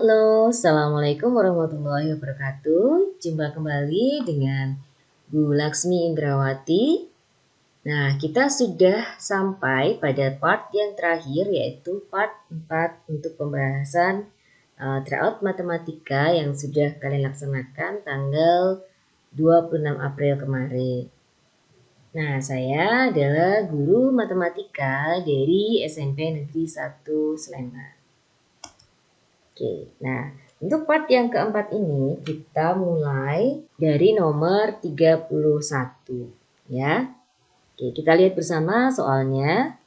Halo, Assalamualaikum warahmatullahi wabarakatuh. Jumpa kembali dengan Bu Laksmi Indrawati. Nah, kita sudah sampai pada part yang terakhir, yaitu part 4 untuk pembahasan tryout matematika yang sudah kalian laksanakan tanggal 26 April kemarin. Nah, saya adalah guru matematika dari SMP Negeri 1 Sleman. Oke, nah untuk part yang keempat ini kita mulai dari nomor 31 ya. Oke, kita lihat bersama soalnya.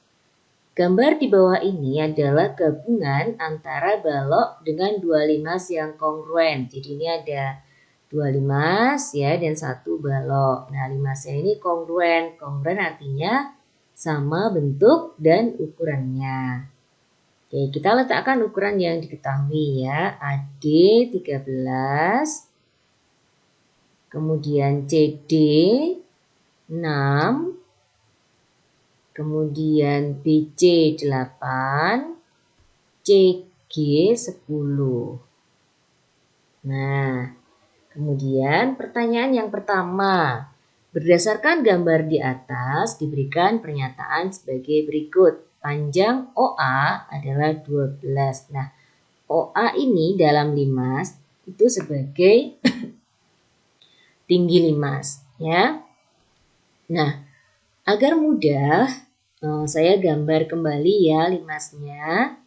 Gambar di bawah ini adalah gabungan antara balok dengan dua limas yang kongruen. Jadi ini ada dua limas ya dan satu balok. Nah, limasnya ini kongruen. Kongruen artinya sama bentuk dan ukurannya. Oke, kita letakkan ukuran yang diketahui ya. AD 13, kemudian CD 6, kemudian BC 8, CG 10. Nah, kemudian pertanyaan yang pertama. Berdasarkan gambar di atas diberikan pernyataan sebagai berikut. Panjang OA adalah 12. Nah, OA ini dalam limas itu sebagai tinggi limas ya. Nah, agar mudah saya gambar kembali ya limasnya.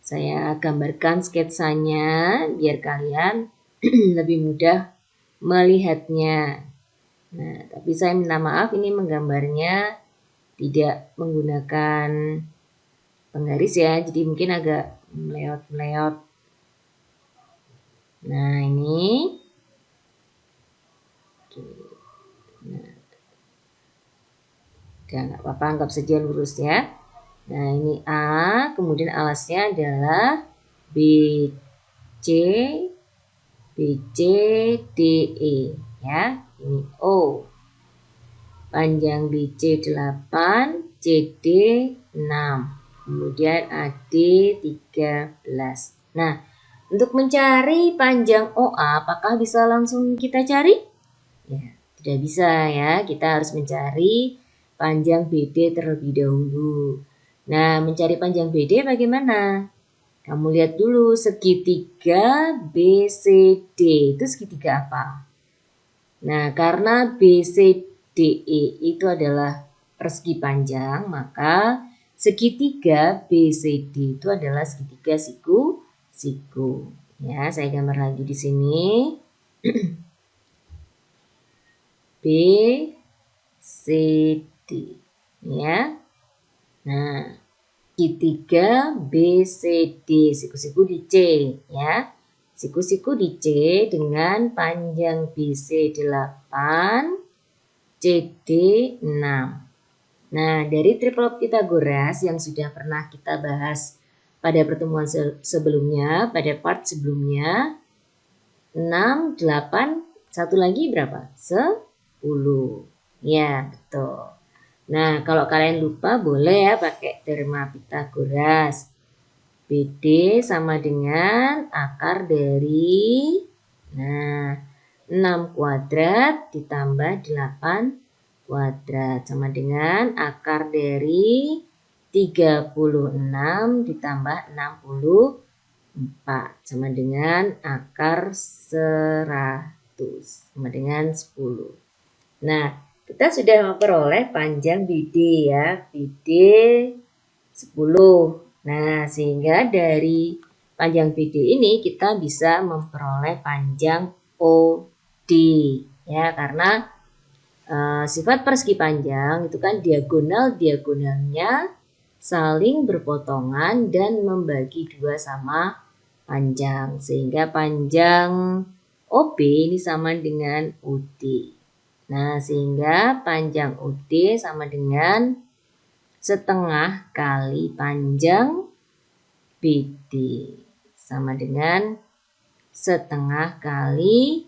Saya gambarkan sketsanya biar kalian lebih mudah melihatnya. Nah, tapi saya minta maaf ini menggambarnya tidak menggunakan penggaris ya, jadi mungkin agak meleot-meleot. Nah, ini. Oke. Nah, nggak apa-apa, anggap saja lurus ya. Nah, ini A, kemudian alasnya adalah BC, BC, DE ya. Ini O. Panjang BC 8, CD 6. Kemudian AD 13. Nah, untuk mencari panjang OA, apakah bisa langsung kita cari? Ya, tidak bisa ya. Kita harus mencari panjang BD terlebih dahulu. Nah, mencari panjang BD bagaimana? Kamu lihat dulu segitiga BCD. Itu segitiga apa? Nah, karena BCDE itu adalah persegi panjang, maka segitiga BCD itu adalah segitiga siku-siku. Ya, saya gambar lagi di sini. BCD ya. Nah, segitiga BCD, siku-siku di C ya. Siku-siku di C dengan panjang BC 8, CD 6. Nah, dari triplot Pythagoras yang sudah pernah kita bahas pada pertemuan sebelumnya, pada part sebelumnya, 6, 8, satu lagi berapa? 10. Ya, betul. Nah, kalau kalian lupa boleh ya pakai teorema Pythagoras. BD sama dengan akar dari 6 kuadrat ditambah 8 kuadrat sama dengan akar dari 36 ditambah 64 sama dengan akar 100 sama dengan 10. Nah, kita sudah memperoleh panjang BD ya, BD 10. Nah, sehingga dari panjang BD ini kita bisa memperoleh panjang OD ya, karena sifat persegi panjang itu kan diagonalnya saling berpotongan dan membagi dua sama panjang, sehingga panjang OB ini sama dengan OD. Nah, sehingga panjang OD sama dengan setengah kali panjang BD sama dengan setengah kali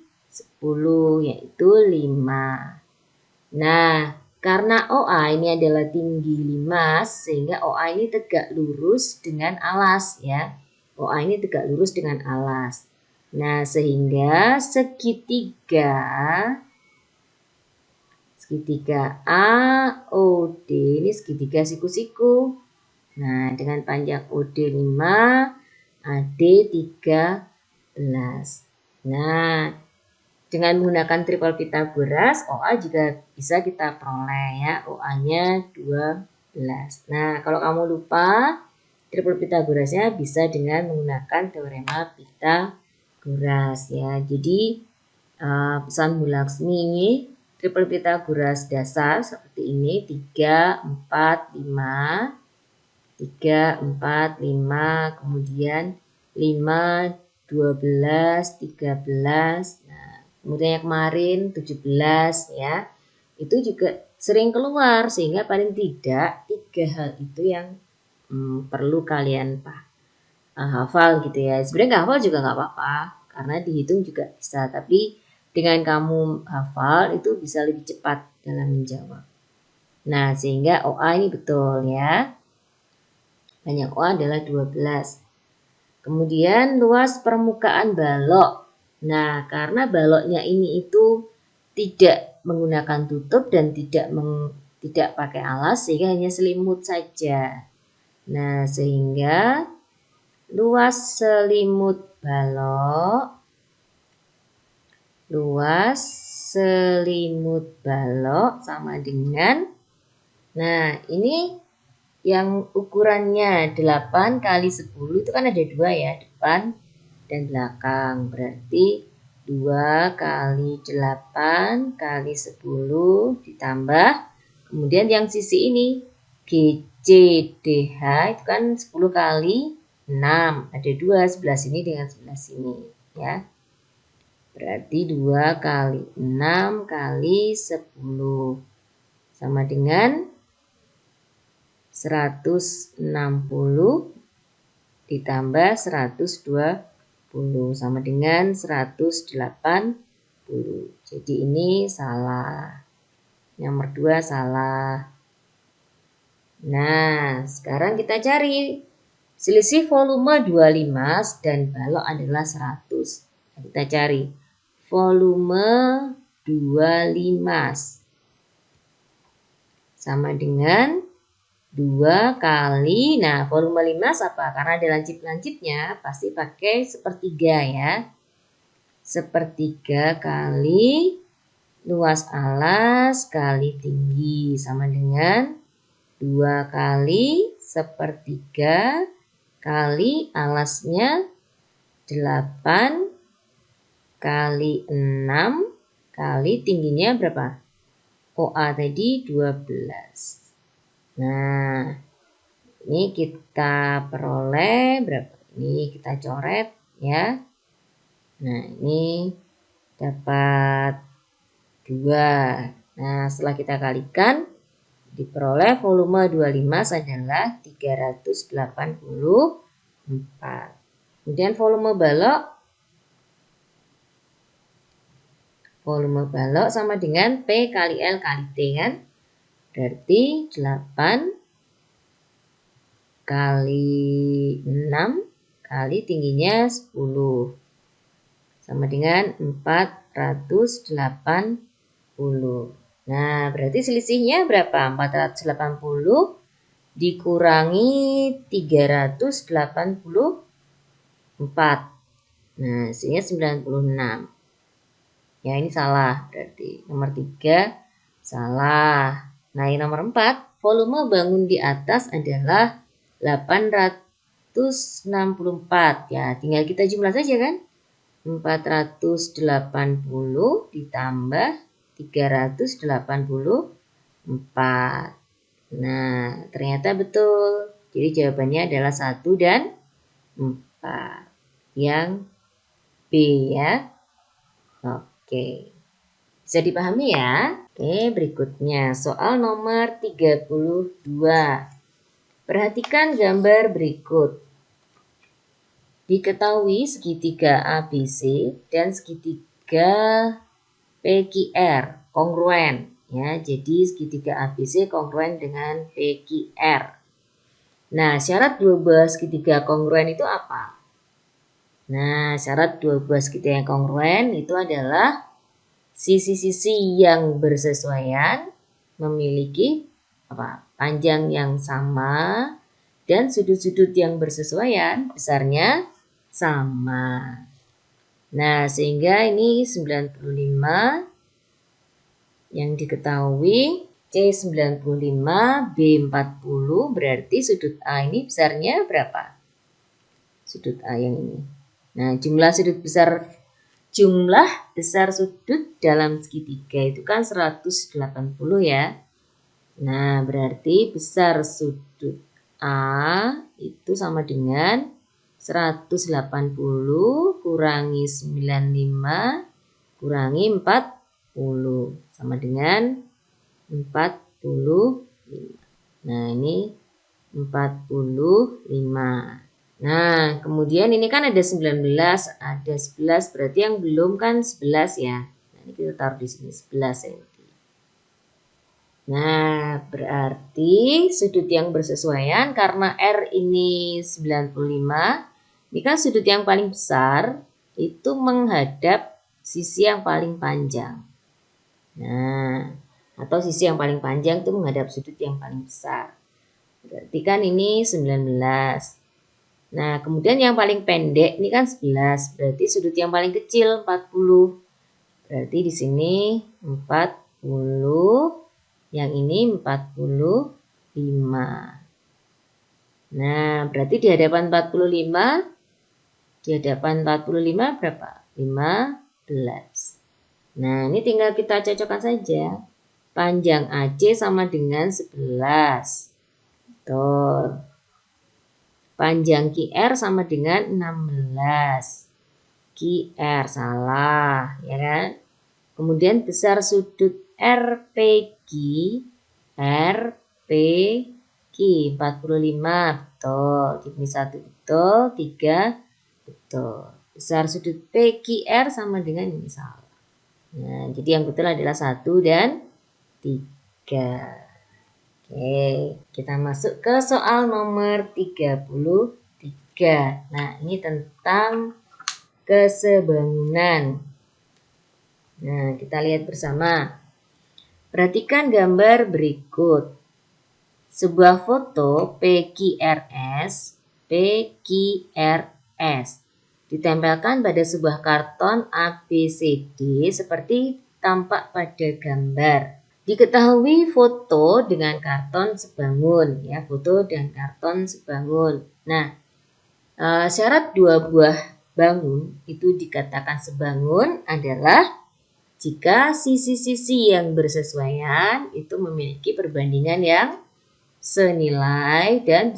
10 yaitu 5. Nah, karena OA ini adalah tinggi limas sehingga OA ini tegak lurus dengan alas ya. OA ini tegak lurus dengan alas. Nah, sehingga segitiga AOD ini segitiga siku-siku. Nah, dengan panjang OD 5, AD 13. Nah, dengan menggunakan triple Pythagoras, OA juga bisa kita peroleh ya. OA-nya 12. Nah, kalau kamu lupa, triple Pythagorasnya bisa dengan menggunakan teorema Pythagoras ya. Jadi, pesan Bu Laksmi ini triple Pythagoras dasar seperti ini 3, 4, 5. 3, 4, 5, kemudian 5, 12, 13. Nah, kemudian yang kemarin 17 ya. Itu juga sering keluar sehingga paling tidak 3 hal itu yang perlu kalian hafal gitu ya. Sebenarnya nggak hafal juga nggak apa-apa karena dihitung juga bisa. Tapi dengan kamu hafal itu bisa lebih cepat dalam menjawab. Nah, sehingga OA ini betul ya. Panjang OA adalah 12. Kemudian luas permukaan balok. Nah, karena baloknya ini itu tidak menggunakan tutup dan tidak pakai alas sehingga hanya selimut saja. Nah, sehingga luas selimut balok sama dengan, nah ini yang ukurannya 8 kali 10 itu kan ada 2 ya, depan dan belakang. Berarti 2 kali 8 kali 10 ditambah. Kemudian yang sisi ini GCDH itu kan 10 kali 6. Ada 2 sebelah sini dengan sebelah sini ya. Berarti 2 kali 6 kali 10 sama dengan 160 ditambah 120 sama dengan 180. Jadi ini salah. Nomor 2 salah. Nah, sekarang kita cari selisih volume 25 dan balok adalah 100. Nah, kita cari volume 25 sama dengan 2 kali, nah volume 5 apa? Karena ada lancip-lancipnya, pasti pakai sepertiga ya. Sepertiga kali luas alas kali tinggi sama dengan 2 kali sepertiga kali alasnya 8 kali 6 kali tingginya berapa? OA tadi 12. Nah, ini kita peroleh berapa? Ini kita coret ya. Nah, ini dapat 2. Nah, setelah kita kalikan, diperoleh volume 25 adalah 384. Kemudian volume balok sama dengan P kali L kali T kan? Berarti 8 kali 6 kali tingginya 10 sama dengan 480. Nah, berarti selisihnya berapa? 480 dikurangi 384. Nah, hasilnya 96. Ya, ini salah. Berarti nomor 3 salah. Nah, yang nomor 4, volume bangun di atas adalah 864. Ya, tinggal kita jumlah saja kan. 480 ditambah 384. Nah, ternyata betul. Jadi jawabannya adalah 1 dan 4. Yang B ya. Oke. Bisa dipahami ya? Oke, berikutnya soal nomor 32. Perhatikan gambar berikut. Diketahui segitiga ABC dan segitiga PQR kongruen ya. Jadi segitiga ABC kongruen dengan PQR. Nah, syarat dua buah segitiga kongruen itu apa? Nah, syarat dua buah segitiga yang kongruen itu adalah sisi-sisi yang bersesuaian memiliki panjang yang sama dan sudut-sudut yang bersesuaian besarnya sama. Nah, sehingga ini 95 yang diketahui C95, B40 berarti sudut A ini besarnya berapa? Sudut A yang ini. Nah, jumlah besar sudut dalam segitiga itu kan 180 ya. Nah, berarti besar sudut A itu sama dengan 180 kurangi 95 kurangi 40 sama dengan 45. Nah, ini 45. Nah, kemudian ini kan ada 19, ada 11, berarti yang belum kan 11 ya. Nah, ini kita taruh di sini 11 cm. Nah, berarti sudut yang bersesuaian karena R ini 95, ini kan sudut yang paling besar itu menghadap sisi yang paling panjang. Nah, atau sisi yang paling panjang itu menghadap sudut yang paling besar. Berarti kan ini 19. Nah, kemudian yang paling pendek ini kan 11, berarti sudut yang paling kecil 40. Berarti di sini 40, yang ini 45. Nah, berarti di hadapan 45 berapa? 15. Nah, ini tinggal kita cocokkan saja. Panjang AC sama dengan 11. Betul. Panjang QR sama dengan 16. QR salah, ya kan? Kemudian besar sudut RPQ 45, betul. Ini 1 betul, 3 betul. Besar sudut PQR sama dengan ini salah. Nah, jadi yang betul adalah 1 dan 3. Oke, kita masuk ke soal nomor 33. Nah, ini tentang kesebangunan. Nah, kita lihat bersama. Perhatikan gambar berikut. Sebuah foto PQRS ditempelkan pada sebuah karton ABCD seperti tampak pada gambar. Diketahui foto dengan karton sebangun, ya, foto dengan karton sebangun. Nah, syarat dua buah bangun itu dikatakan sebangun adalah jika sisi-sisi yang bersesuaian itu memiliki perbandingan yang senilai dan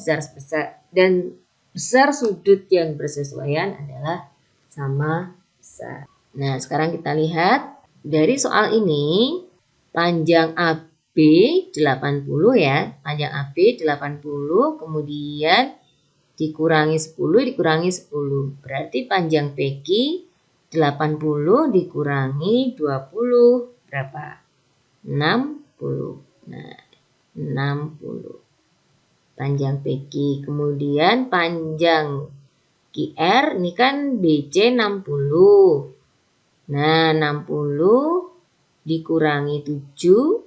besar sudut yang bersesuaian adalah sama besar. Nah, sekarang kita lihat dari soal ini. Panjang AB 80 ya, panjang AB 80 kemudian dikurangi 10 dikurangi 10. Berarti panjang PQ 80 dikurangi 20 berapa? 60. Nah, 60. Panjang PQ. Kemudian panjang QR ini kan BC 60. Nah, 60 dikurangi 7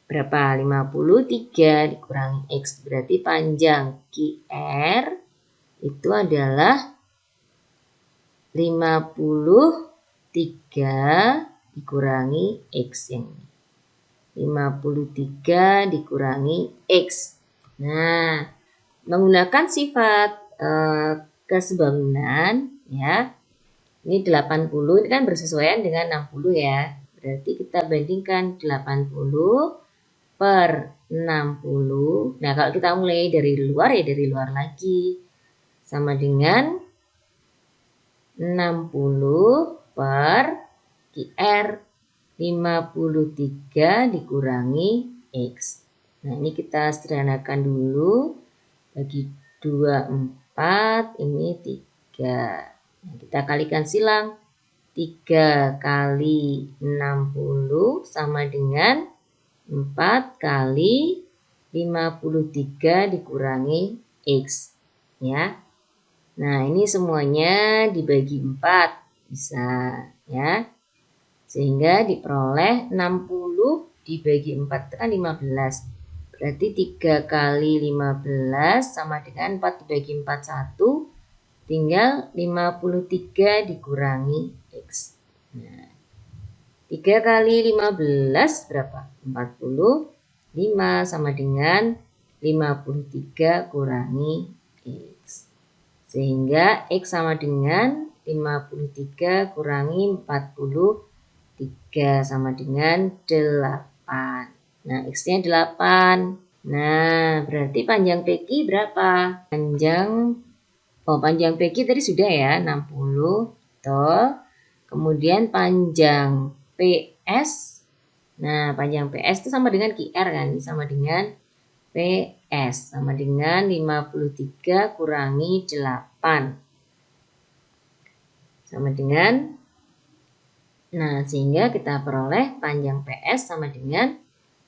berapa? 53 dikurangi X berarti panjang QR itu adalah 53 dikurangi X yang ini. 53 dikurangi X. Nah, menggunakan sifat kesebangunan ya. Ini 80 ini kan bersesuaian dengan 60 ya. Berarti kita bandingkan 80 per 60. Nah, kalau kita mulai dari luar ya dari luar lagi. Sama dengan 60 per QR 53 dikurangi X. Nah, ini kita sederhanakan dulu. Bagi 2, 4, ini 3. Nah, kita kalikan silang. 3 kali 60 sama dengan 4 kali 53 dikurangi X. Ya. Nah, ini semuanya dibagi 4 bisa ya. Sehingga diperoleh 60 dibagi 4 itu kan 15. Berarti 3 kali 15 sama dengan 4 dibagi 4 1. Tinggal 53 dikurangi X. Nah, 3 kali 15 berapa? 45 sama dengan 53 kurangi X. Sehingga X sama dengan 53 kurangi 43 sama dengan 8. Nah, X-nya 8. Nah, berarti panjang PQ berapa? Panjang PQ tadi sudah ya, 60. Betul. Kemudian panjang PS. Nah, panjang PS itu sama dengan QR kan? Sama dengan PS sama dengan 53 kurangi 8 sama dengan, nah sehingga kita peroleh panjang PS sama dengan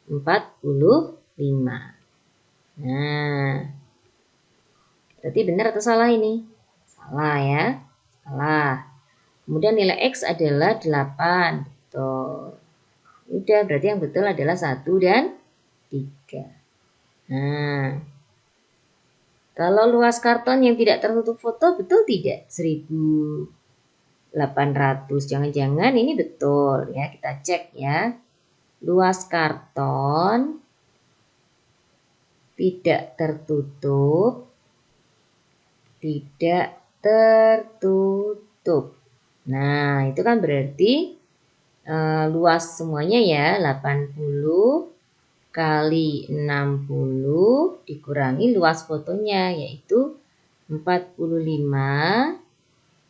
45. Nah, berarti benar atau salah ini? Salah ya, salah. Kemudian nilai X adalah 8. Betul. Udah, berarti yang betul adalah 1 dan 3. Nah, kalau luas karton yang tidak tertutup foto betul tidak? 1800. Jangan-jangan ini betul ya, kita cek ya. Luas karton tidak tertutup. Nah, itu kan berarti luas semuanya ya 80 kali 60 dikurangi luas fotonya yaitu 45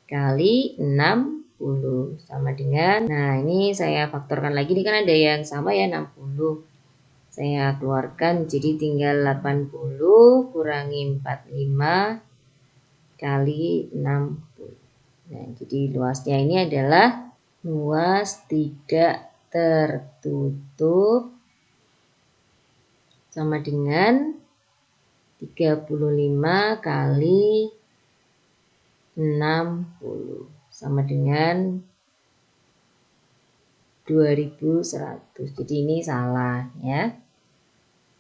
kali 60 sama dengan, nah ini saya faktorkan lagi, ini kan ada yang sama ya 60. Saya keluarkan jadi tinggal 80 kurangi 45 kali 60. Nah, jadi luasnya ini adalah luas tidak tertutup sama dengan 35 kali 60 sama dengan 2100. Jadi ini salah ya.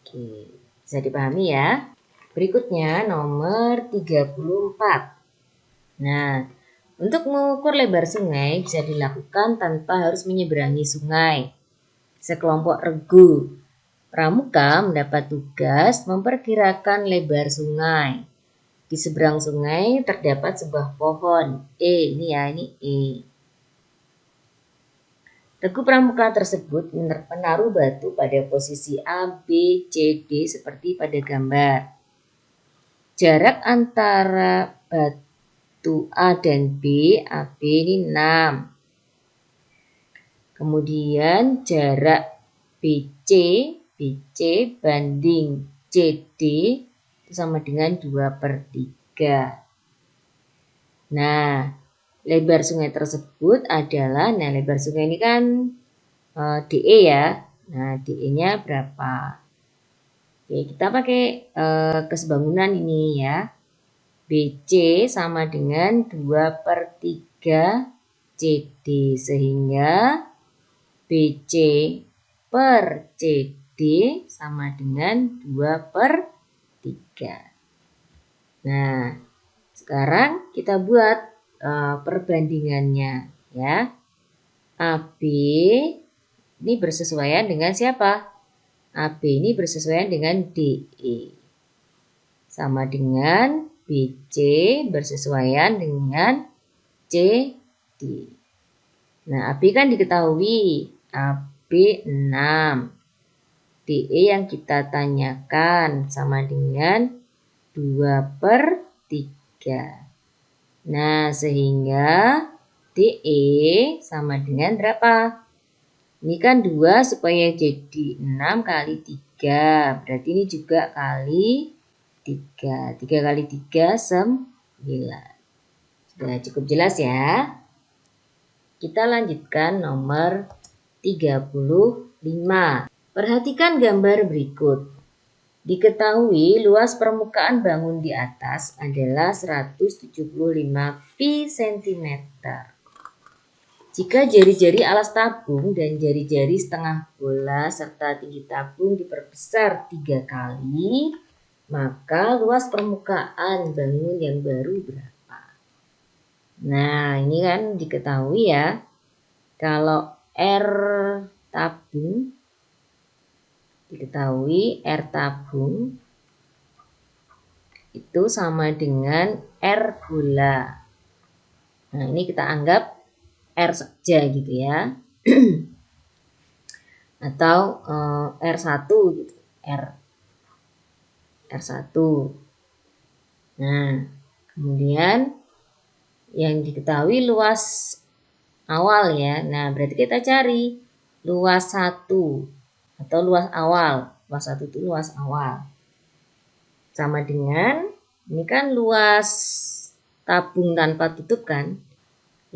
Oke, bisa dipahami ya. Berikutnya nomor 34. Nah, untuk mengukur lebar sungai bisa dilakukan tanpa harus menyeberangi sungai. Sekelompok regu pramuka mendapat tugas memperkirakan lebar sungai. Di seberang sungai terdapat sebuah pohon. Ini ya, ini E. Regu pramuka tersebut menaruh batu pada posisi A, B, C, D seperti pada gambar. Jarak antara batu A dan B, AB ini 6. Kemudian jarak BC banding CD itu sama dengan 2/3. Nah, lebar sungai tersebut adalah, nah lebar sungai ini kan DE ya. Nah, DE-nya berapa? Oke, kita pakai kesebangunan ini ya. BC sama dengan 2/3 CD, sehingga BC per CD sama dengan 2/3. Nah, sekarang kita buat perbandingannya ya. AB ini bersesuaian dengan siapa? AB ini bersesuaian dengan DE. Sama dengan BC bersesuaian dengan CD. Nah, AB kan diketahui. AB 6. DE yang kita tanyakan sama dengan 2/3. Nah, sehingga DE sama dengan berapa? Ini kan 2 supaya jadi 6 kali 3. Berarti ini juga kali 3. 3 kali 3, 9. Sudah cukup jelas ya? Kita lanjutkan nomor 35. Perhatikan gambar berikut. Diketahui luas permukaan bangun di atas adalah 175 pi cm. Jika jari-jari alas tabung dan jari-jari setengah bola serta tinggi tabung diperbesar 3 kali, maka luas permukaan bangun yang baru berapa? Nah, ini kan diketahui ya. Kalau R tabung, diketahui R tabung itu sama dengan R bola. Nah, ini kita anggap R saja gitu ya. Atau R1 gitu. R1. Nah, kemudian yang diketahui luas awal ya. Nah, berarti kita cari luas 1 atau luas awal. Luas 1 itu luas awal. Sama dengan, ini kan luas tabung tanpa tutup kan.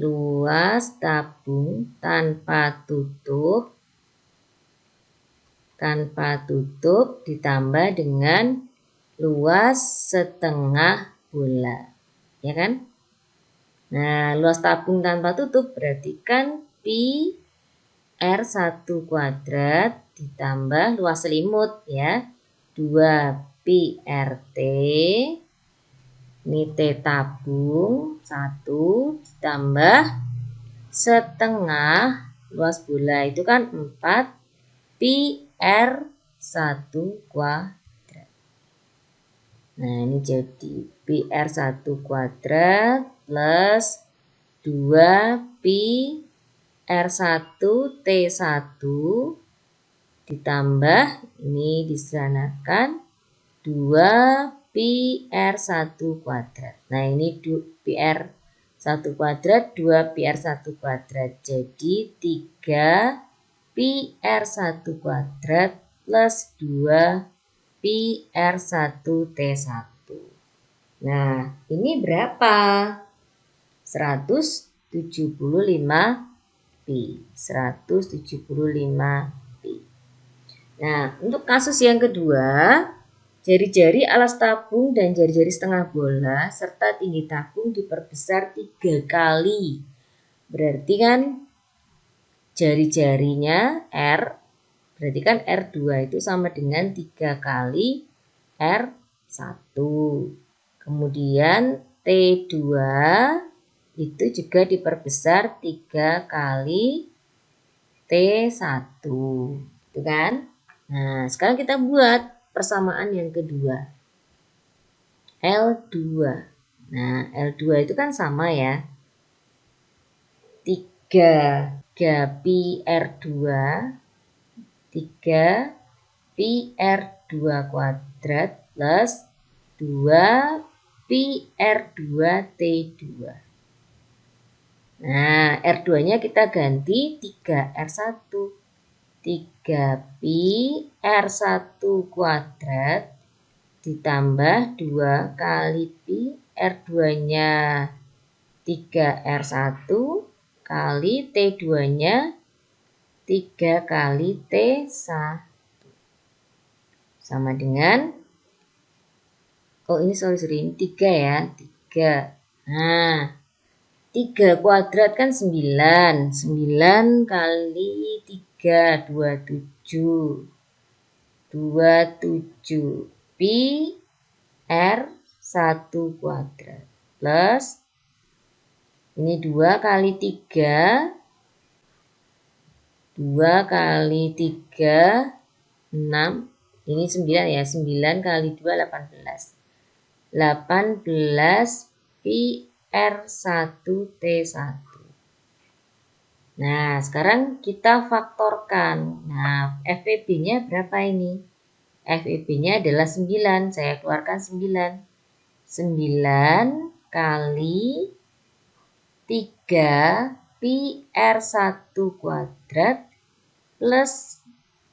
Luas tabung tanpa tutup ditambah dengan luas setengah bola. Ya kan? Nah, luas tabung tanpa tutup berarti kan pi R1 kuadrat ditambah luas selimut ya. 2 pi RT, ini T tabung 1 ditambah setengah luas bola itu kan 4 pi R1 kuadrat. Nah, ini jadi pi R1 kuadrat plus 2 pi R1 T1 ditambah ini disanakan 2 pi R1 kuadrat. Nah, ini pi R1 kuadrat 2 pi R1 kuadrat. Jadi 3 pi R1 kuadrat plus 2 pi R1 T1. Nah, ini berapa? 175 pi. 175 pi. Nah, untuk kasus yang kedua, jari-jari alas tabung dan jari-jari setengah bola serta tinggi tabung diperbesar 3 kali. Berarti kan jari-jarinya R, berarti kan R2 itu sama dengan 3 kali R1. Kemudian T2 itu juga diperbesar 3 kali T1. Itu kan? Nah, sekarang kita buat persamaan yang kedua. L2. Nah, L2 itu kan sama ya. 3 pi R2 3 pi R2 kuadrat plus 2 pi R2 T2. Nah, R2-nya kita ganti 3R1. 3 pi R1 kuadrat ditambah 2 kali pi R2-nya 3R1 kali T2-nya 3 kali T1 sama dengan, oh ini sorry ini 3 ya, 3. Nah, 3 kuadrat kan 9. 9 kali 3, 27. 27 pi R1 kuadrat plus ini 2 kali 3. 2 kali 3, 6. Ini 9 ya. 9 kali 2, 18. 18 pi R1 T1. Nah, sekarang kita faktorkan. Nah, FEB-nya berapa ini? FEB-nya adalah 9. Saya keluarkan 9. 9 kali 3 pi R1 kuadrat plus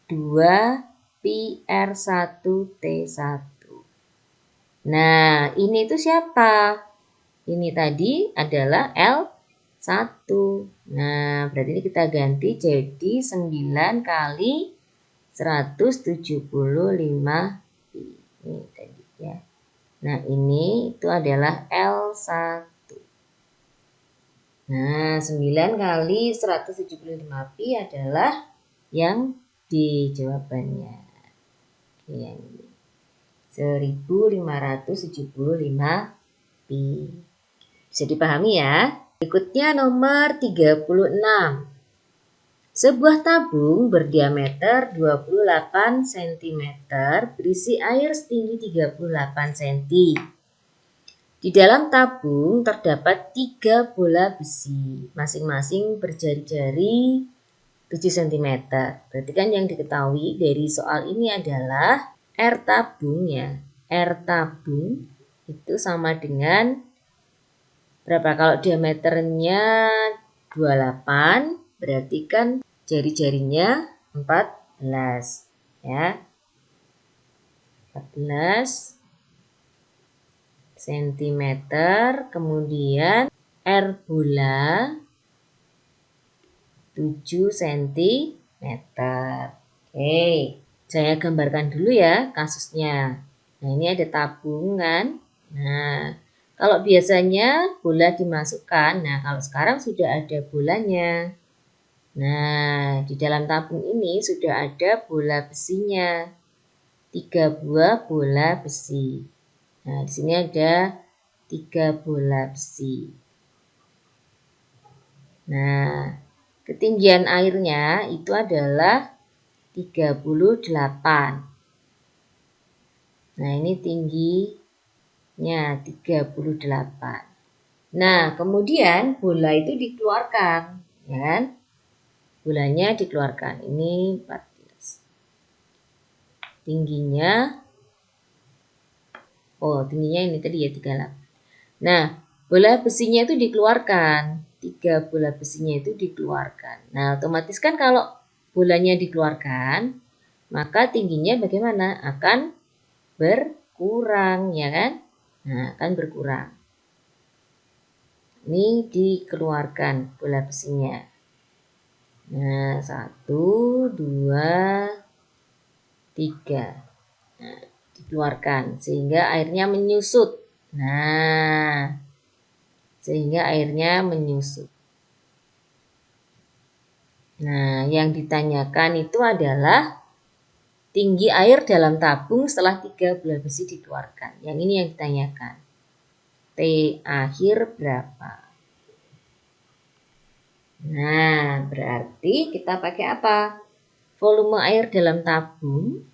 2 pi R1 T1. Nah, ini itu siapa? Ini tadi adalah L1. Nah, berarti ini kita ganti jadi 9 kali 175 pi. Ini tadi ya. Nah, ini itu adalah L1. Nah, 9 kali 175pi adalah yang di jawabannya. Oke, yang ini. 1575pi. Bisa dipahami ya? Berikutnya nomor 36. Sebuah tabung berdiameter 28 cm berisi air setinggi 38 cm. Di dalam tabung terdapat 3 bola besi, masing-masing berjari-jari 7 cm. Berarti kan yang diketahui dari soal ini adalah R tabung ya. R tabung itu sama dengan berapa? Kalau diameternya 28, berarti kan jari-jarinya 14 ya. 14 cm, kemudian R bola 7 cm. Oke, saya gambarkan dulu ya kasusnya. Nah, ini ada tabungan. Nah, kalau biasanya bola dimasukkan, nah kalau sekarang sudah ada bolanya. Nah, di dalam tabung ini sudah ada bola besinya. 3 buah bola besi. Nah, di sini ada 3 bola besi. Nah, ketinggian airnya itu adalah 38. Nah, ini tingginya 38. Nah, kemudian bola itu dikeluarkan, ya kan? Bolanya dikeluarkan. Ini 14. Tingginya ini tadi ya 38. Nah, bola besinya itu dikeluarkan. 3 bola besinya itu dikeluarkan. Nah, otomatis kan kalau bolanya dikeluarkan, maka tingginya bagaimana? Akan berkurang, ya kan? Nah, akan berkurang. Ini dikeluarkan bola besinya. Nah, 1, 2, 3. Nah, dikeluarkan sehingga airnya menyusut. Nah, sehingga airnya menyusut. Nah, yang ditanyakan itu adalah tinggi air dalam tabung setelah 3 bola besi dikeluarkan. Yang ini yang ditanyakan. T akhir berapa? Nah, berarti kita pakai apa? Volume air dalam tabung.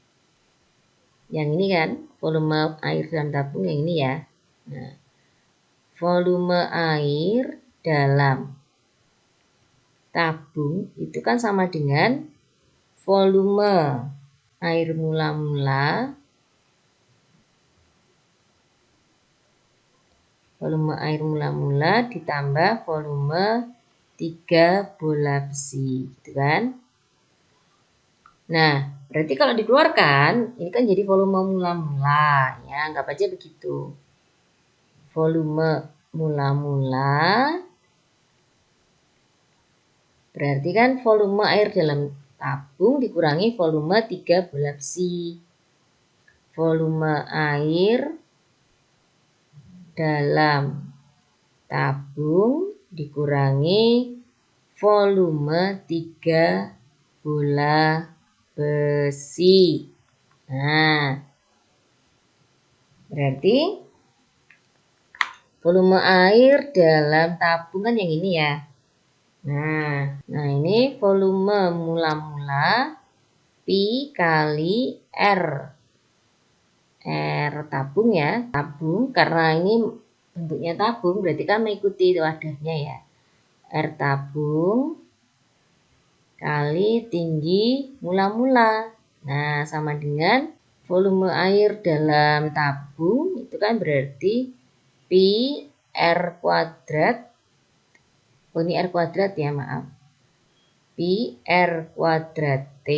Yang ini kan, volume air dalam tabung yang ini ya. Nah, volume air dalam tabung itu kan sama dengan volume air mula-mula ditambah volume 3 bola besi, gitu kan? Nah, berarti kalau dikeluarkan, ini kan jadi volume mula-mula, ya, anggap aja begitu. Volume mula-mula, berarti kan volume air dalam tabung dikurangi volume 3 bola besi. Volume air dalam tabung dikurangi volume 3 bola besi. Nah, berarti volume air dalam tabung kan yang ini ya. Nah ini volume mula-mula pi kali R. R tabung ya, tabung karena ini bentuknya tabung berarti kan mengikuti wadahnya ya. R tabung kali tinggi mula-mula. Nah, sama dengan volume air dalam tabung itu kan berarti pi R kuadrat. Oh, ini R kuadrat ya, maaf. Pi R kuadrat T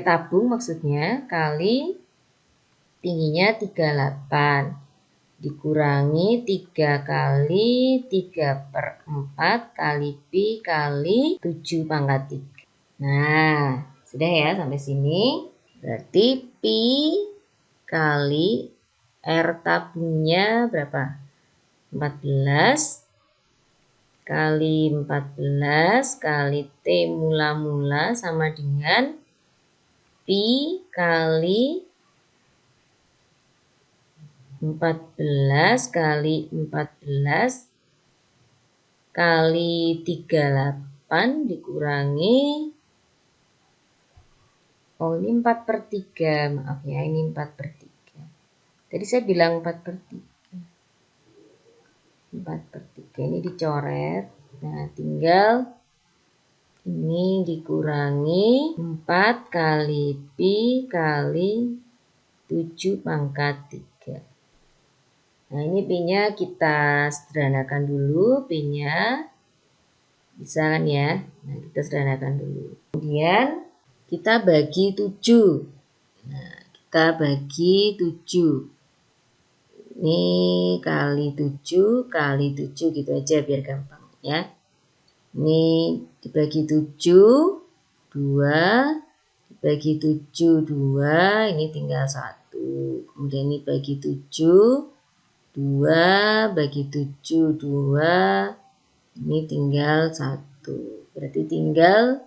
tabung maksudnya kali tingginya 38 dikurangi 3 kali 3/4 kali pi kali 7 pangkat 3. Nah, sudah ya sampai sini. Berarti Pi kali R tabungnya berapa? 14 kali 14 kali T mula-mula sama dengan Pi kali 14 kali 14 kali 38 dikurangi, oh ini 4/3, maaf ya, ini 4/3. Tadi saya bilang 4/3. 4/3 ini dicoret. Nah, tinggal ini dikurangi 4 kali Pi kali 7 pangkat 3. Nah, ini Pi-nya kita sederhanakan dulu. Pi-nya bisa kan ya? Nah, kita sederhanakan dulu. Kemudian kita bagi 7. Nah, kita bagi 7. Ini kali 7 kali 7 gitu aja biar gampang ya. Ini dibagi 7, 2, dibagi 7, 2, ini tinggal 1. Kemudian ini bagi 7, 2, bagi 7, 2, ini tinggal 1. Berarti tinggal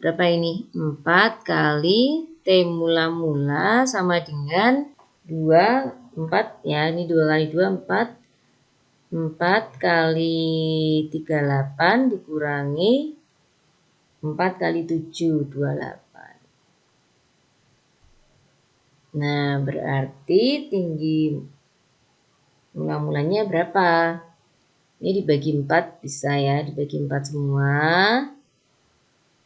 berapa ini? 4 kali T mula-mula sama dengan 2, 4 ya, ini 2 kali 2, 4. 4 kali 38 dikurangi 4 kali 7, 28. Nah, berarti tinggi mula-mulanya berapa? Ini dibagi 4 bisa ya, dibagi 4 semua.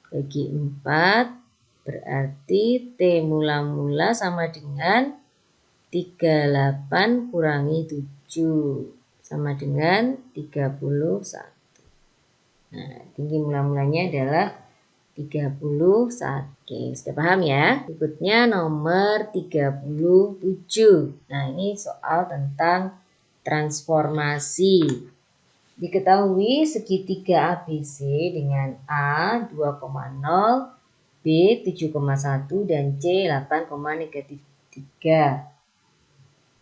Bagi 4 berarti T mula-mula sama dengan 38 kurangi 7 sama dengan 31. Nah, tinggi mula-mulanya adalah 31. Oke, sudah paham ya? Berikutnya nomor 37. Nah, ini soal tentang transformasi. Diketahui segitiga ABC dengan A 2,0, B 7,1 dan C 8,-3.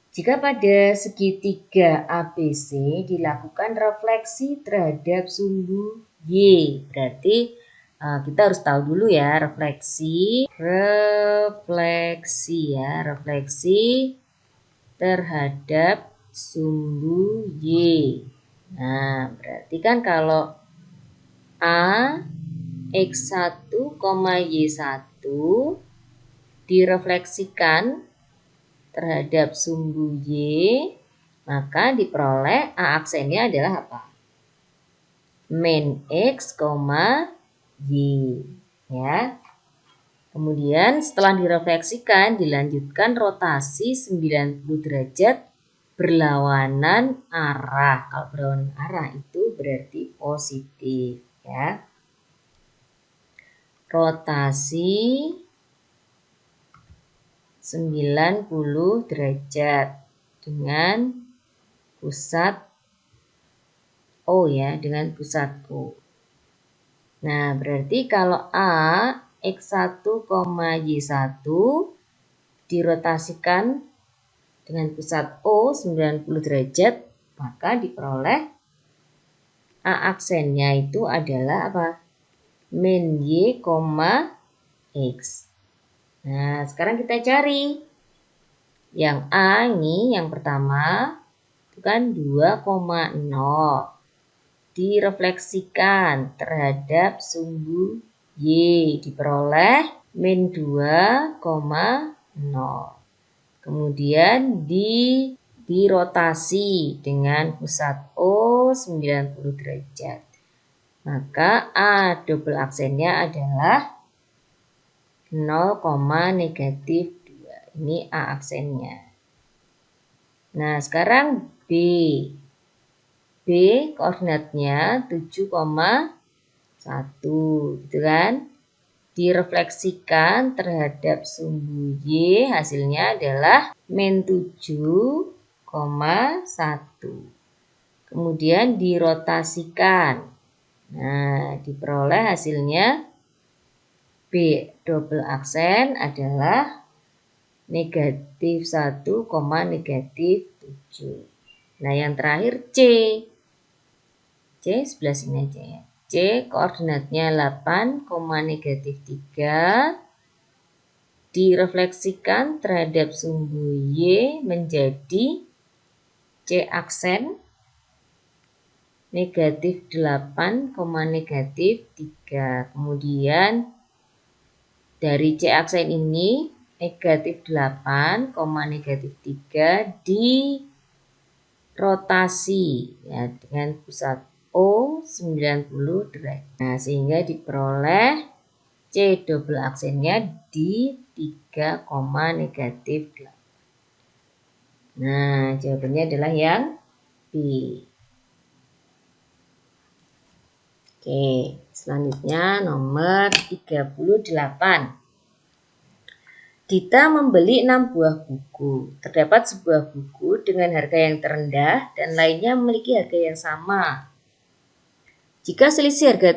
Jika pada segitiga ABC dilakukan refleksi terhadap sumbu Y, berarti kita harus tahu dulu ya refleksi terhadap sumbu Y. Nah, berarti kan kalau A X1, Y1 direfleksikan terhadap sumbu Y, maka diperoleh A aksennya adalah apa? Min X, Y. Ya. Kemudian setelah direfleksikan dilanjutkan rotasi 90 derajat berlawanan arah. Kalau berlawanan arah itu berarti positif ya. Rotasi 90 derajat dengan pusat O ya, dengan pusat O. Nah, berarti kalau A X1, Y1 dirotasikan dengan pusat O 90 derajat, maka diperoleh A aksennya itu adalah apa? Min Y, X. Nah, sekarang kita cari. Yang A ini yang pertama itu kan 2,0 direfleksikan terhadap sumbu Y, diperoleh min 2,0. Kemudian dirotasi dengan pusat O 90 derajat. Maka A double aksennya adalah 0,-2. Ini A aksennya. Nah, sekarang B. B koordinatnya 7,1 gitu kan. Direfleksikan terhadap sumbu Y, hasilnya adalah min 7,1. Kemudian dirotasikan. Nah, diperoleh hasilnya B double aksen adalah negatif 1, negatif 7. Nah, yang terakhir C. C sebelah sini aja ya. C koordinatnya 8, negatif 3. Direfleksikan terhadap sumbu Y menjadi C aksen negatif 8, negatif 3. Kemudian dari C aksen ini negatif 8, negatif 3 dirotasi ya, dengan pusat O 90 derajat. Nah, sehingga diperoleh C double aksennya di 3, negatif 8. Nah, jawabannya adalah yang B. Oke, selanjutnya nomor 38. Dita membeli 6 buah buku. Terdapat sebuah buku dengan harga yang terendah dan lainnya memiliki harga yang sama. Jika selisih harga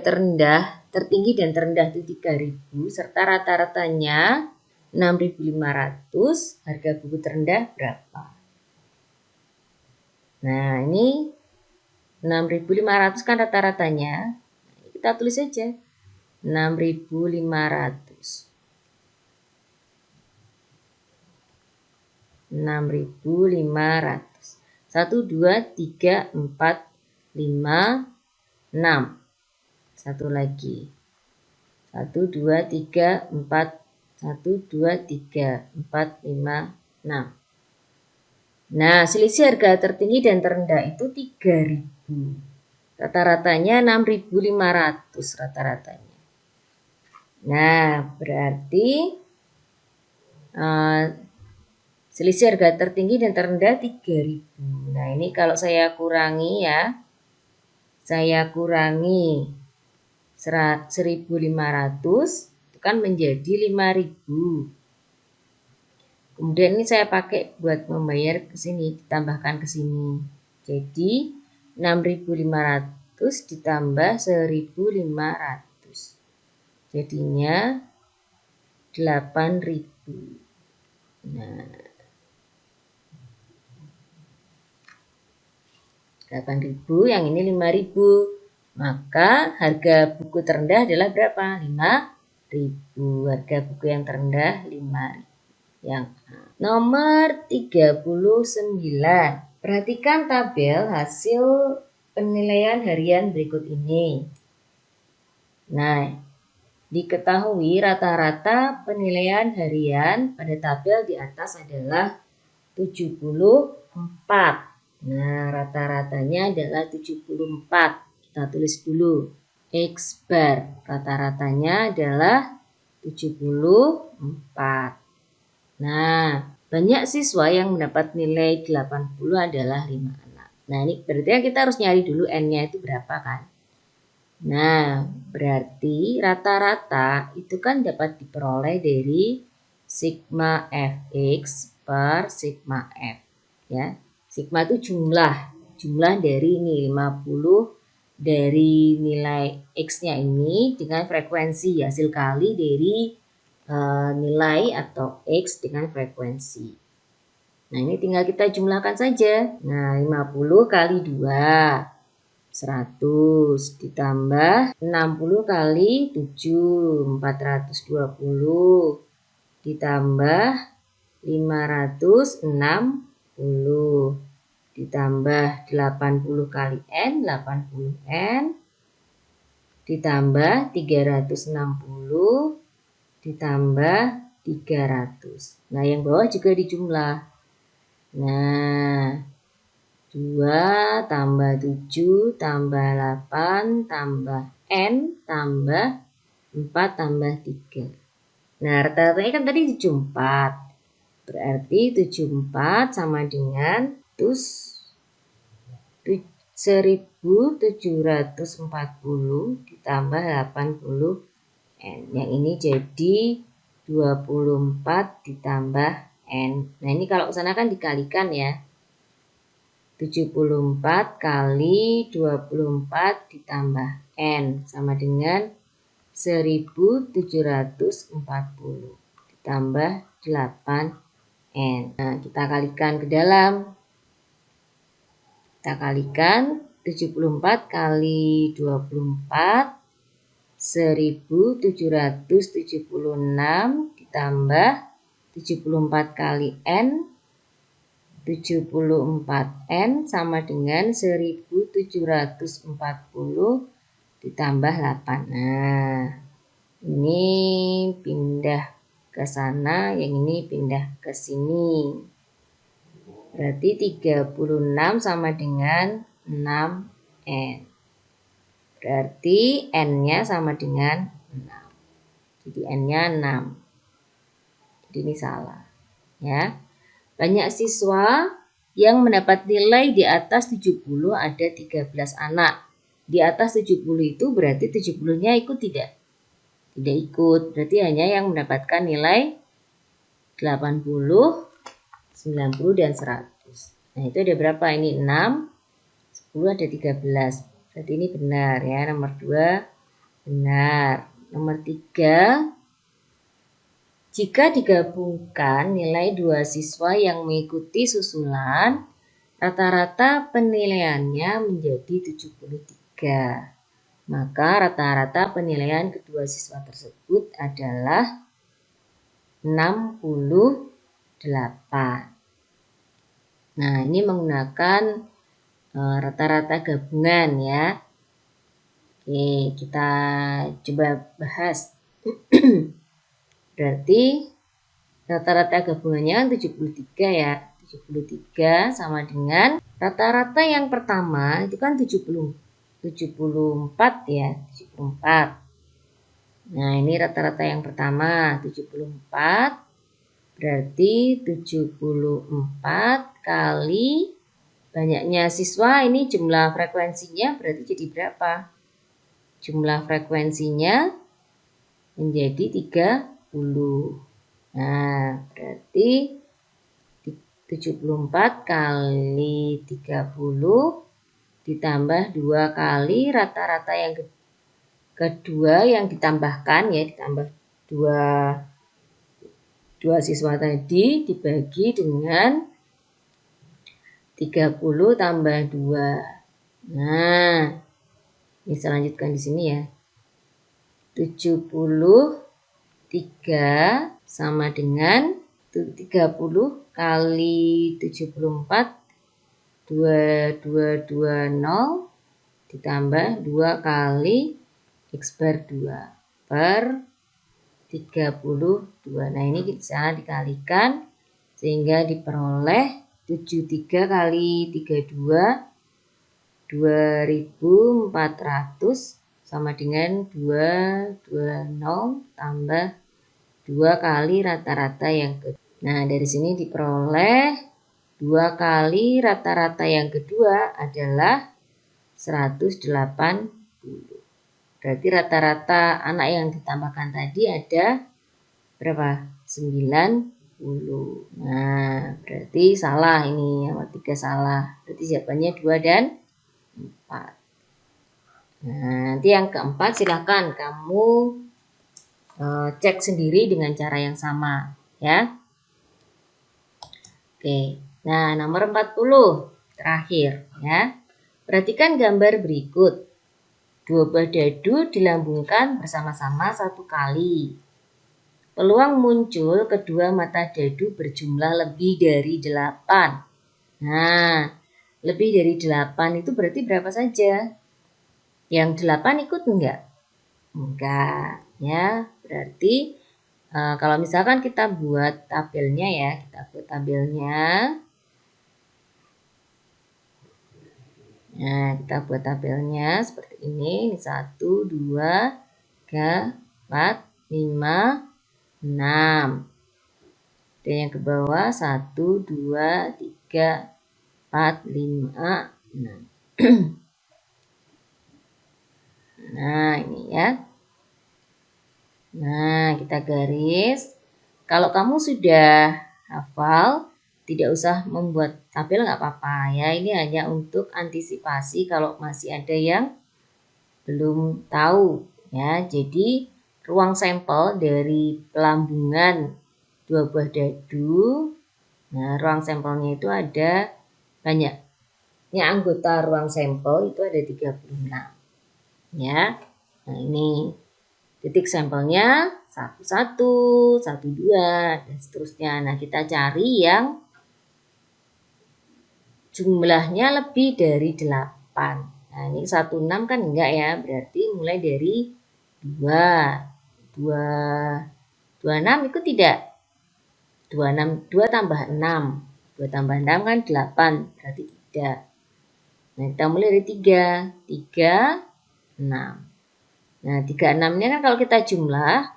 tertinggi dan terendah itu 3.000 serta rata-ratanya 6.500, harga buku terendah berapa? Nah, ini 6.500 kan rata-ratanya. Kita tulis saja 6.500. 6.500. 1, 2, 3, 4, 5, 6. Satu lagi. 1, 2, 3, 4. 1, 2, 3, 4, 5, 6. Nah, selisih harga tertinggi dan terendah itu 3.000. Rata-ratanya 6.500 rata-ratanya. Nah, berarti selisih harga tertinggi dan terendah 3.000. Nah, ini kalau saya kurangi ya. Saya kurangi 1.500 itu kan menjadi 5.000. Kemudian ini saya pakai buat membayar ke sini, ditambahkan ke sini. Jadi 6.500 ditambah 1.500. Jadinya 8.000. Nah, 8.000, yang ini 5.000. Maka harga buku terendah adalah berapa? 5.000. Harga buku yang terendah 5.000. Yang nomor 39. Perhatikan tabel hasil penilaian harian berikut ini. Nah, diketahui rata-rata penilaian harian pada tabel di atas adalah 74. Nah, rata-ratanya adalah 74. Kita tulis dulu. X bar. Rata-ratanya adalah 74. Nah, banyak siswa yang mendapat nilai 80 adalah 5 anak. Nah, ini berarti kita harus nyari dulu N-nya itu berapa kan? Nah, berarti rata-rata itu kan dapat diperoleh dari sigma Fx per sigma F. Ya. Sigma itu jumlah dari ini 50 dari nilai X-nya ini dengan frekuensi hasil kali dari nilai atau X dengan frekuensi. Nah, ini tinggal kita jumlahkan saja. Nah, 50 kali 2, 100 ditambah 60 kali 7, 420 ditambah 560 ditambah 80 kali N, 80 N ditambah 360 ditambah 300. Nah, yang bawah juga dijumlah. Nah, 2 tambah 7 tambah 8 tambah N tambah 4 tambah 3. Nah, rata-ratanya kan tadi 74. Berarti 74 sama dengan 1740 ditambah 80 N. Yang ini jadi 24 ditambah N. Nah, ini kalau ke sana kan dikalikan ya. 74 kali 24 ditambah N sama dengan 1740 ditambah 8N. Nah, kita kalikan ke dalam. Kita kalikan 74 kali 24 1776 ditambah 74 kali N 74N sama dengan 1740 ditambah 8. Nah, ini pindah ke sana, yang ini pindah ke sini. Berarti 36 sama dengan 6N. Berarti N-nya sama dengan 6. Jadi N-nya 6. Jadi ini salah. Ya. Banyak siswa yang mendapat nilai di atas 70 ada 13 anak. Di atas 70 itu berarti 70-nya ikut tidak? Tidak ikut. Berarti hanya yang mendapatkan nilai 80, 90 dan 100. Nah, itu ada berapa? Ini 6, 10 ada 13. Berarti ini benar ya. Nomor 2 benar. Nomor 3, jika digabungkan nilai 2 siswa yang mengikuti susulan, rata-rata penilaiannya menjadi 73. Maka rata-rata penilaian kedua siswa tersebut adalah 68. Nah, ini menggunakan rata-rata gabungan ya. Oke, kita coba bahas. Berarti rata-rata gabungannya 73 ya. 73 sama dengan rata-rata yang pertama itu kan 74 ya. 74. Nah, ini rata-rata yang pertama 74. Berarti 74 kali banyaknya siswa, ini jumlah frekuensinya berarti jadi berapa? Jumlah frekuensinya menjadi 30. Nah, berarti 74 kali 30 ditambah 2 kali rata-rata yang kedua yang ditambahkan ya, ditambah 2 siswa tadi dibagi dengan 30 tambah 2. Nah, ini saya lanjutkan di sini ya. 73 sama dengan 30 kali 74 2220 ditambah 2 kali X bar 2 per 32. Nah, ini bisa dikalikan sehingga diperoleh 73 kali 32 2400 sama dengan 220 tambah 2 kali rata-rata yang kedua. Nah, dari sini diperoleh 2 kali rata-rata yang kedua adalah 180. Berarti rata-rata anak yang ditambahkan tadi ada berapa? 90. Nah, berarti salah ini. Nomor 3 salah. Berarti jawabannya 2 dan 4. Nah, nanti yang keempat silakan kamu cek sendiri dengan cara yang sama ya. Oke. Nah, nomor 40 terakhir ya. Perhatikan gambar berikut. 2 buah dadu dilambungkan bersama-sama 1 kali. Peluang muncul kedua mata dadu berjumlah lebih dari 8. Nah, lebih dari 8 itu berarti berapa saja? Yang 8 ikut enggak? Enggak, ya. Berarti kalau misalkan kita buat tabelnya ya, kita buat tabelnya. Nah, kita buat tabelnya seperti ini. Ini 1, 2, 3, 4, 5, 6. Dan yang ke bawah 1, 2, 3, 4, 5, 6. Nah, ini ya. Nah, kita garis. Kalau kamu sudah hafal, tidak usah membuat tabel nggak apa-apa ya. Ini hanya untuk antisipasi kalau masih ada yang belum tahu Ya, jadi ruang sampel dari pelambungan dua buah dadu. Nah, ruang sampelnya itu ada banyak. Ini anggota ruang sampel itu ada 36. Ya. Nah, ini titik sampelnya 1, 1, 2, dan seterusnya. Nah, kita cari yang jumlahnya lebih dari 8. Nah, ini 16 kan enggak ya, berarti mulai dari 2. 26 ikut tidak? 26, 2 tambah 6. 2 tambah 6 kan 8, berarti tidak. Nah, kita mulai dari 3. 3, 6. Nah, 36-nya kan kalau kita jumlah,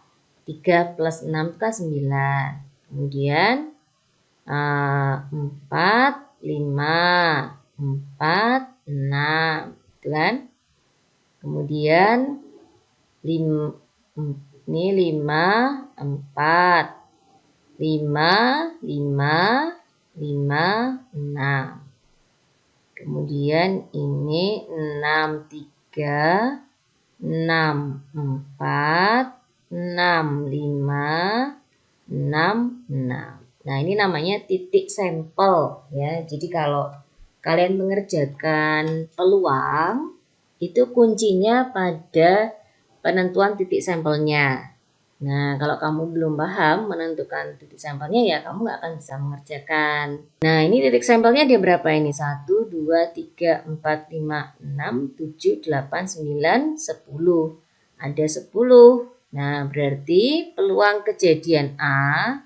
3 plus 6 itu kan 9. Kemudian 4, 5, 4, 6. Gitu kan? Kemudian ini 5, 4. 5, 5, 5, 6. Kemudian ini 6, 3, 6, 4, 6, 5, 6, 6. Nah, ini namanya titik sampel ya. Jadi kalau kalian mengerjakan peluang, itu kuncinya pada penentuan titik sampelnya. Nah, kalau kamu belum paham menentukan titik sampelnya, ya kamu nggak akan bisa mengerjakan. Nah, ini titik sampelnya ada berapa ini? 1, 2, 3, 4, 5, 6, 7, 8, 9, 10. Ada 10. Nah, berarti peluang kejadian A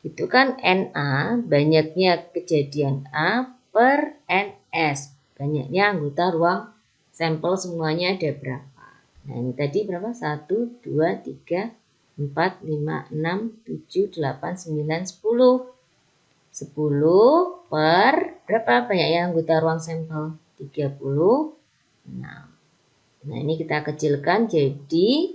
itu kan NA, banyaknya kejadian A per NS. Banyaknya anggota ruang sampel semuanya ada berapa? Nah, ini tadi berapa? 1, 2, 3, 4, 5, 6, 7, 8, 9, 10. 10 per berapa banyaknya anggota ruang sampel? 36. Nah, ini kita kecilkan jadi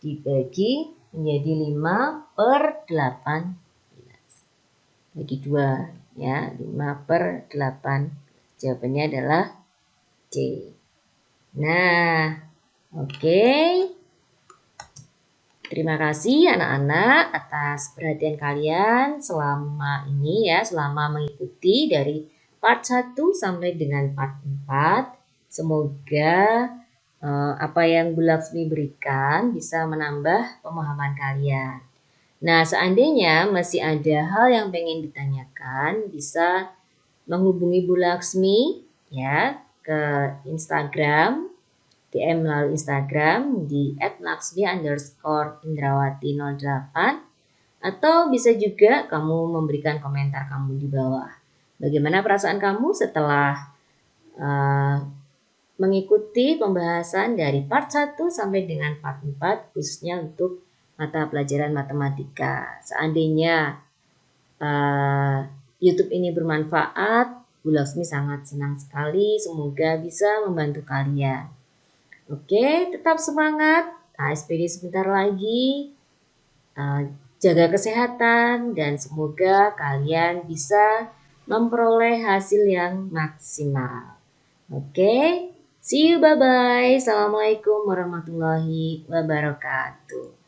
dibagi menjadi 5 per 8. Bagi 2 ya, 5 per 8. Jawabannya adalah C. Nah, oke. Terima kasih anak-anak atas perhatian kalian selama ini ya, selama mengikuti dari part 1 sampai dengan part 4. Semoga apa yang Bu Laksmi berikan bisa menambah pemahaman kalian. Nah, seandainya masih ada hal yang pengen ditanyakan, bisa menghubungi Bu Laksmi ya ke Instagram, DM melalui Instagram di @laksmi_indrawati08, atau bisa juga kamu memberikan komentar kamu di bawah. Bagaimana perasaan kamu setelah mengikuti pembahasan dari part 1 sampai dengan part 4 khususnya untuk mata pelajaran matematika. Seandainya YouTube ini bermanfaat, Bu Laksmi sangat senang sekali. Semoga bisa membantu kalian. Oke, tetap semangat. ASPD sebentar lagi. Jaga kesehatan dan semoga kalian bisa memperoleh hasil yang maksimal. Oke, see you, bye-bye. Assalamualaikum warahmatullahi wabarakatuh.